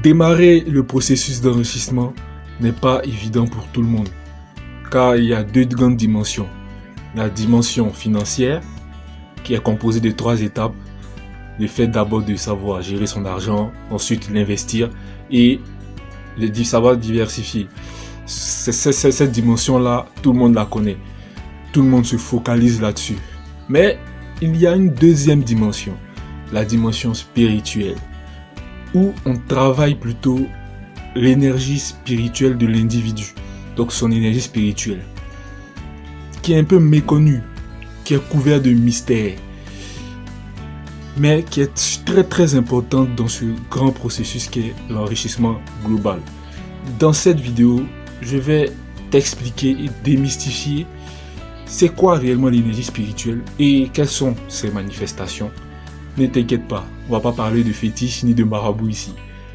Démarrer le processus d'enrichissement n'est pas évident pour tout le monde, car il y a deux grandes dimensions. La dimension financière, qui est composée de 3 étapes. Le fait d'abord de savoir gérer son argent, ensuite l'investir et de savoir diversifier. Cette dimension-là, tout le monde la connaît. Tout le monde se focalise là-dessus. Mais il y a une deuxième dimension, la dimension spirituelle, où on travaille plutôt l'énergie spirituelle de l'individu, donc son énergie spirituelle, qui est un peu méconnue, qui est couverte de mystères, mais qui est très très importante dans ce grand processus qui est l'enrichissement global. Dans cette vidéo, je vais t'expliquer et démystifier c'est quoi réellement l'énergie spirituelle et quelles sont ses manifestations. Ne t'inquiète pas, on va pas parler de fétiche ni de marabout ici.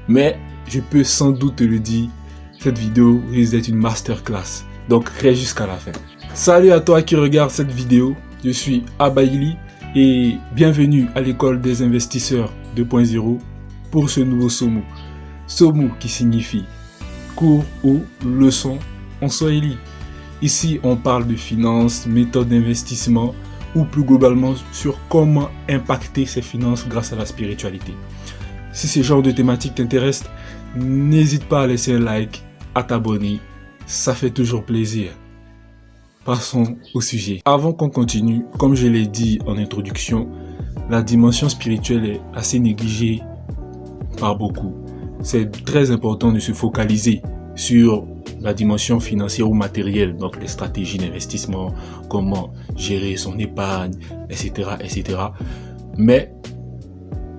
Mais je peux sans doute te le dire, cette vidéo risque d'être une masterclass. Donc reste jusqu'à la fin. Salut à toi qui regarde cette vidéo, je suis Abaili et bienvenue à l'école des investisseurs 2.0 pour ce nouveau SOMO. SOMO qui signifie cours ou leçon en Swahili. Ici, on parle de finances, méthodes d'investissement ou plus globalement sur comment impacter ses finances grâce à la spiritualité. Si ce genre de thématique t'intéresse, n'hésite pas à laisser un like, à t'abonner, ça fait toujours plaisir. Passons au sujet. Avant qu'on continue, comme je l'ai dit en introduction, la dimension spirituelle est assez négligée par beaucoup. C'est très important de se focaliser sur la dimension financière ou matérielle, donc les stratégies d'investissement, comment gérer son épargne, etc., etc. Mais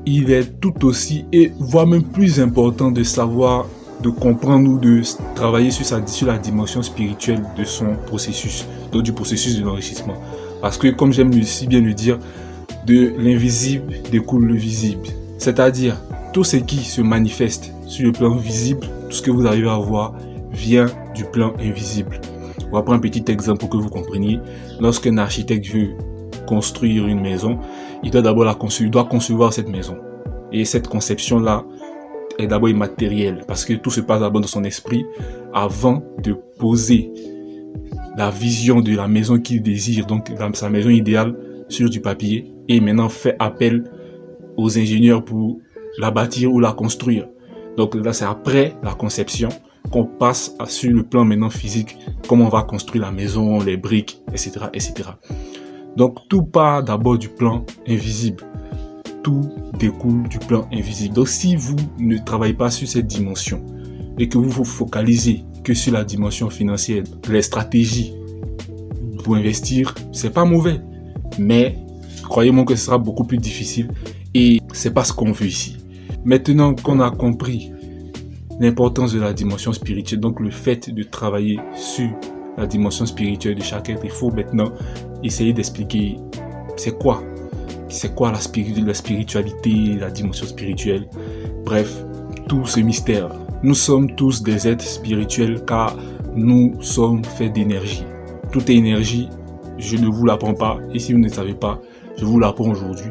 il est tout aussi et voire même plus important de savoir, de comprendre ou de travailler sur la dimension spirituelle de son processus, donc du processus de l'enrichissement. Parce que comme j'aime si bien le dire, de l'invisible découle le visible. C'est-à-dire, tout ce qui se manifeste sur le plan visible, tout ce que vous arrivez à voir, vient du plan invisible. On va prendre un petit exemple pour que vous compreniez. Lorsqu'un architecte veut construire une maison, il doit d'abord concevoir cette maison. Et cette conception-là est d'abord immatérielle parce que tout se passe d'abord dans son esprit avant de poser la vision de la maison qu'il désire, donc sa maison idéale sur du papier et maintenant fait appel aux ingénieurs pour la bâtir ou la construire. Donc là, c'est après la conception qu'on passe sur le plan maintenant physique, comment on va construire la maison, les briques, etc., etc. Donc tout part d'abord du plan invisible. Tout découle du plan invisible. Donc si vous ne travaillez pas sur cette dimension et que vous vous focalisez que sur la dimension financière, les stratégies pour investir, c'est pas mauvais. Mais croyez-moi que ce sera beaucoup plus difficile et c'est pas ce qu'on veut ici. Maintenant qu'on a compris l'importance de la dimension spirituelle, donc le fait de travailler sur la dimension spirituelle de chaque être, il faut maintenant essayer d'expliquer c'est quoi la spiritualité, la dimension spirituelle, bref, tout ce mystère. Nous sommes tous des êtres spirituels car nous sommes faits d'énergie. Tout est énergie, je ne vous l'apprends pas et si vous ne le savez pas, je vous l'apprends aujourd'hui.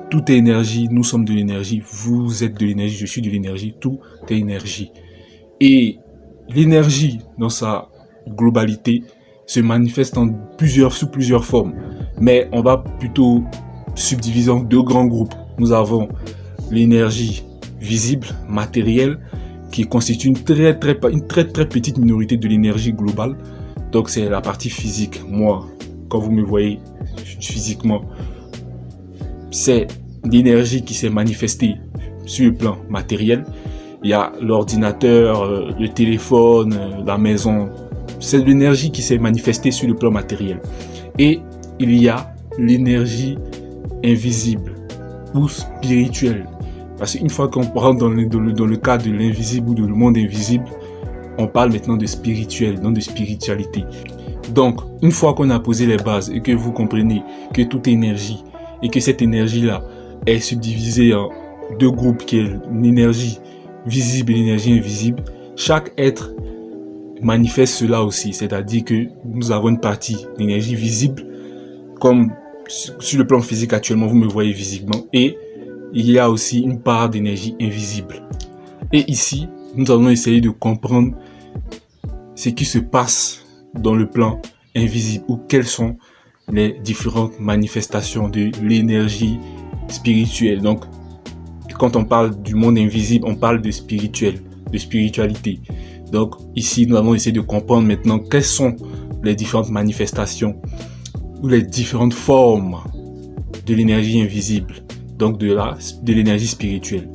Tout est énergie, nous sommes de l'énergie, vous êtes de l'énergie, je suis de l'énergie, tout est énergie. Et l'énergie, dans sa globalité, se manifeste sous plusieurs formes. Mais on va plutôt subdiviser en deux grands groupes. Nous avons l'énergie visible, matérielle, qui constitue une très petite minorité de l'énergie globale. Donc c'est la partie physique. Moi, quand vous me voyez physiquement, c'est l'énergie qui s'est manifestée sur le plan matériel. Il y a l'ordinateur, le téléphone, la maison. C'est l'énergie qui s'est manifestée sur le plan matériel. Et il y a l'énergie invisible ou spirituelle. Parce qu'une fois qu'on rentre dans le cadre de l'invisible ou de le monde invisible, on parle maintenant de spirituel, non de spiritualité. Donc, une fois qu'on a posé les bases et que vous comprenez que tout est énergie et que cette énergie-là est subdivisée en deux groupes qui est l'énergie visible et l'énergie invisible, chaque être manifeste cela aussi. C'est-à-dire que nous avons une partie d'énergie visible, comme sur le plan physique actuellement, vous me voyez visiblement, et il y a aussi une part d'énergie invisible. Et ici, nous allons essayer de comprendre ce qui se passe dans le plan invisible ou quelles sont les différentes manifestations de l'énergie spirituelle. Donc, quand on parle du monde invisible, on parle de spirituel, de spiritualité. Donc, ici, nous allons essayer de comprendre maintenant quelles sont les différentes manifestations ou les différentes formes de l'énergie invisible, donc de l'énergie spirituelle.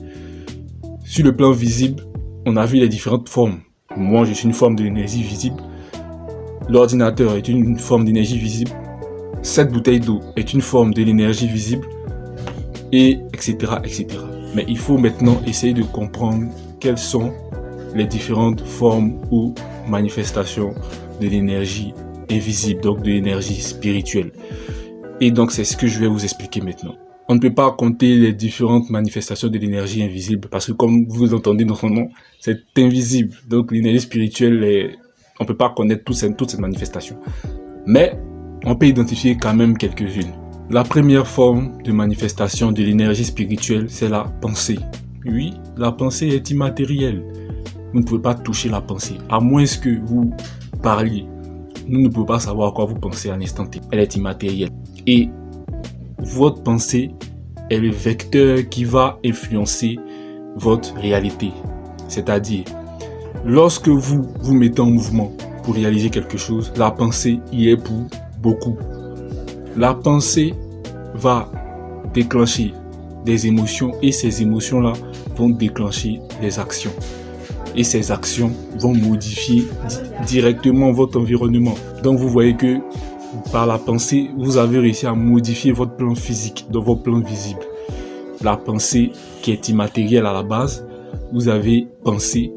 Sur le plan visible, on a vu les différentes formes. Moi, je suis une forme de l'énergie visible. L'ordinateur est une forme d'énergie visible. Cette bouteille d'eau est une forme de l'énergie visible, et etc., etc. Mais il faut maintenant essayer de comprendre quelles sont les différentes formes ou manifestations de l'énergie invisible, donc de l'énergie spirituelle. Et donc, c'est ce que je vais vous expliquer maintenant. On ne peut pas compter les différentes manifestations de l'énergie invisible parce que, comme vous l'entendez dans son nom, c'est invisible. Donc, l'énergie spirituelle, on ne peut pas connaître toutes ces manifestations. Mais, on peut identifier quand même quelques-unes. La première forme de manifestation de l'énergie spirituelle, c'est la pensée. Oui, la pensée est immatérielle. Vous ne pouvez pas toucher la pensée, à moins que vous parliez. Nous ne pouvons pas savoir à quoi vous pensez à l'instant T. Elle est immatérielle. Et votre pensée est le vecteur qui va influencer votre réalité. C'est-à-dire, lorsque vous vous mettez en mouvement pour réaliser quelque chose, la pensée y est pour beaucoup. La pensée va déclencher des émotions et ces émotions-là vont déclencher des actions. Et ces actions vont modifier directement votre environnement. Donc vous voyez que par la pensée, vous avez réussi à modifier votre plan physique, donc votre plan visible. La pensée qui est immatérielle à la base, vous avez pensé,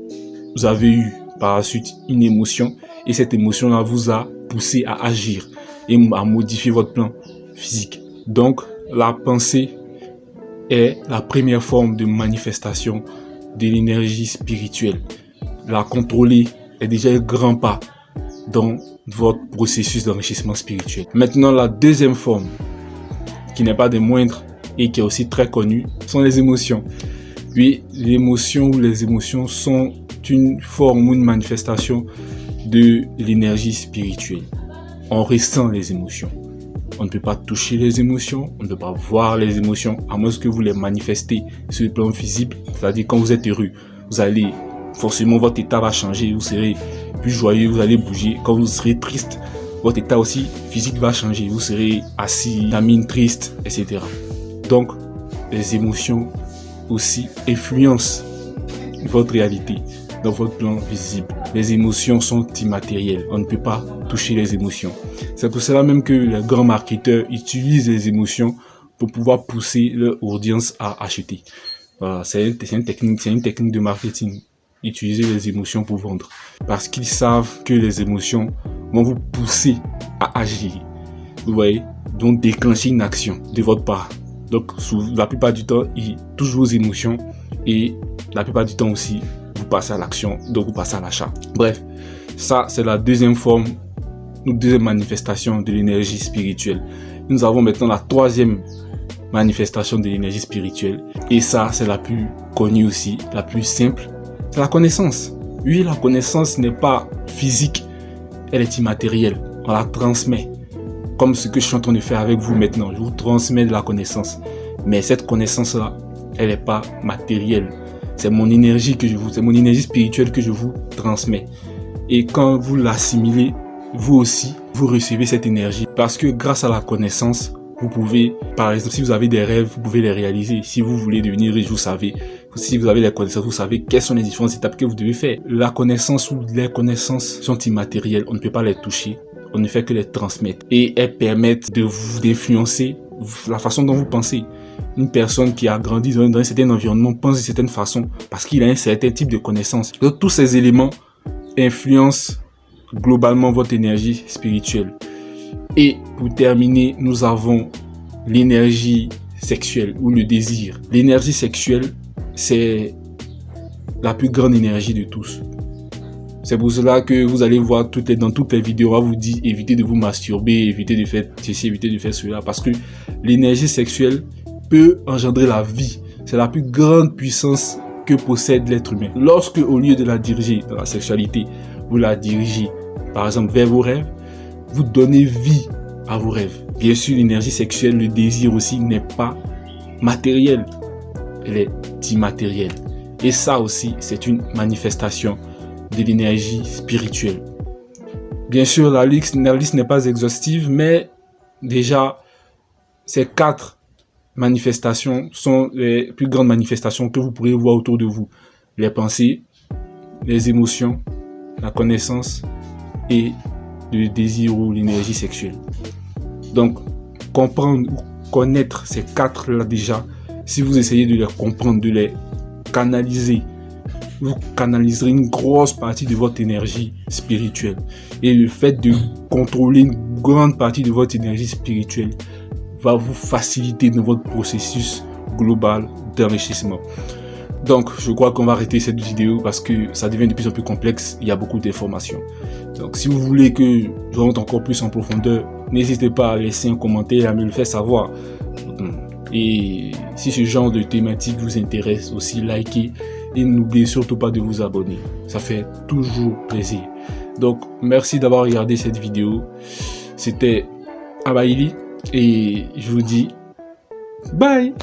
vous avez eu par la suite une émotion et cette émotion-là vous a poussé à agir et à modifier votre plan physique. Donc la pensée est la première forme de manifestation de l'énergie spirituelle. La contrôler est déjà un grand pas dans votre processus d'enrichissement spirituel. Maintenant, la deuxième forme, qui n'est pas des moindres et qui est aussi très connue, sont les émotions. Puis, l'émotion ou les émotions sont une forme ou une manifestation de l'énergie spirituelle. On ressent les émotions. On ne peut pas toucher les émotions, on ne peut pas voir les émotions, à moins que vous les manifestez sur le plan visible. C'est-à-dire, quand vous êtes heureux, vous allez, forcément, votre état va changer, vous serez plus joyeux, vous allez bouger. Quand vous serez triste, votre état aussi physique va changer, vous serez assis, la mine triste, etc. Donc, les émotions aussi influencent votre réalité dans votre plan visible. Les émotions sont immatérielles, on ne peut pas toucher les émotions. C'est pour cela même que les grands marketeurs utilisent les émotions pour pouvoir pousser leur audience à acheter. Voilà, c'est une technique de marketing. Utiliser les émotions pour vendre. Parce qu'ils savent que les émotions vont vous pousser à agir. Vous voyez? Donc déclencher une action de votre part. Donc la plupart du temps, ils touchent vos émotions et la plupart du temps aussi, vous passez à l'action, donc vous passez à l'achat. Bref, ça c'est la deuxième forme, ou deuxième manifestation de l'énergie spirituelle. Nous avons maintenant la troisième manifestation de l'énergie spirituelle. Et ça, c'est la plus connue aussi, la plus simple. C'est la connaissance. Oui, la connaissance n'est pas physique, elle est immatérielle. On la transmet. Comme ce que je suis en train de faire avec vous maintenant. Je vous transmets de la connaissance. Mais cette connaissance-là, elle n'est pas matérielle. C'est mon énergie c'est mon énergie spirituelle que je vous transmets. Et quand vous l'assimilez, vous aussi, vous recevez cette énergie. Parce que grâce à la connaissance, vous pouvez, par exemple, si vous avez des rêves, vous pouvez les réaliser. Si vous voulez devenir riche, vous savez. Si vous avez les connaissances, vous savez quelles sont les différentes étapes que vous devez faire. La connaissance ou les connaissances sont immatérielles. On ne peut pas les toucher. On ne fait que les transmettre. Et elles permettent d'influencer la façon dont vous pensez. Une personne qui a grandi dans un certain environnement pense d'une certaine façon parce qu'il a un certain type de connaissances. Donc, tous ces éléments influencent globalement votre énergie spirituelle. Et pour terminer, nous avons l'énergie sexuelle ou le désir. L'énergie sexuelle, c'est la plus grande énergie de tous. C'est pour cela que vous allez voir dans toutes les vidéos, on va vous dire évitez de vous masturber, évitez de faire ceci, évitez de faire cela. Parce que l'énergie sexuelle peut engendrer la vie. C'est la plus grande puissance que possède l'être humain. Lorsque, au lieu de la diriger dans la sexualité, vous la dirigez, par exemple, vers vos rêves, vous donnez vie à vos rêves. Bien sûr, l'énergie sexuelle, le désir aussi n'est pas matériel, elle est immatérielle. Et ça aussi, c'est une manifestation de l'énergie spirituelle. Bien sûr, la liste n'est pas exhaustive, mais déjà, ces 4 manifestations sont les plus grandes manifestations que vous pourrez voir autour de vous. Les pensées, les émotions, la connaissance et le désir ou l'énergie sexuelle. Donc, comprendre ou connaître ces 4-là déjà, si vous essayez de les comprendre, de les canaliser, vous canaliserez une grosse partie de votre énergie spirituelle. Et le fait de contrôler une grande partie de votre énergie spirituelle va vous faciliter dans votre processus global d'enrichissement. Donc, je crois qu'on va arrêter cette vidéo parce que ça devient de plus en plus complexe. Il y a beaucoup d'informations. Donc, si vous voulez que je rentre encore plus en profondeur, n'hésitez pas à laisser un commentaire et à me le faire savoir. Et si ce genre de thématique vous intéresse aussi, likez et n'oubliez surtout pas de vous abonner. Ça fait toujours plaisir. Donc, merci d'avoir regardé cette vidéo. C'était Abaili et je vous dis bye.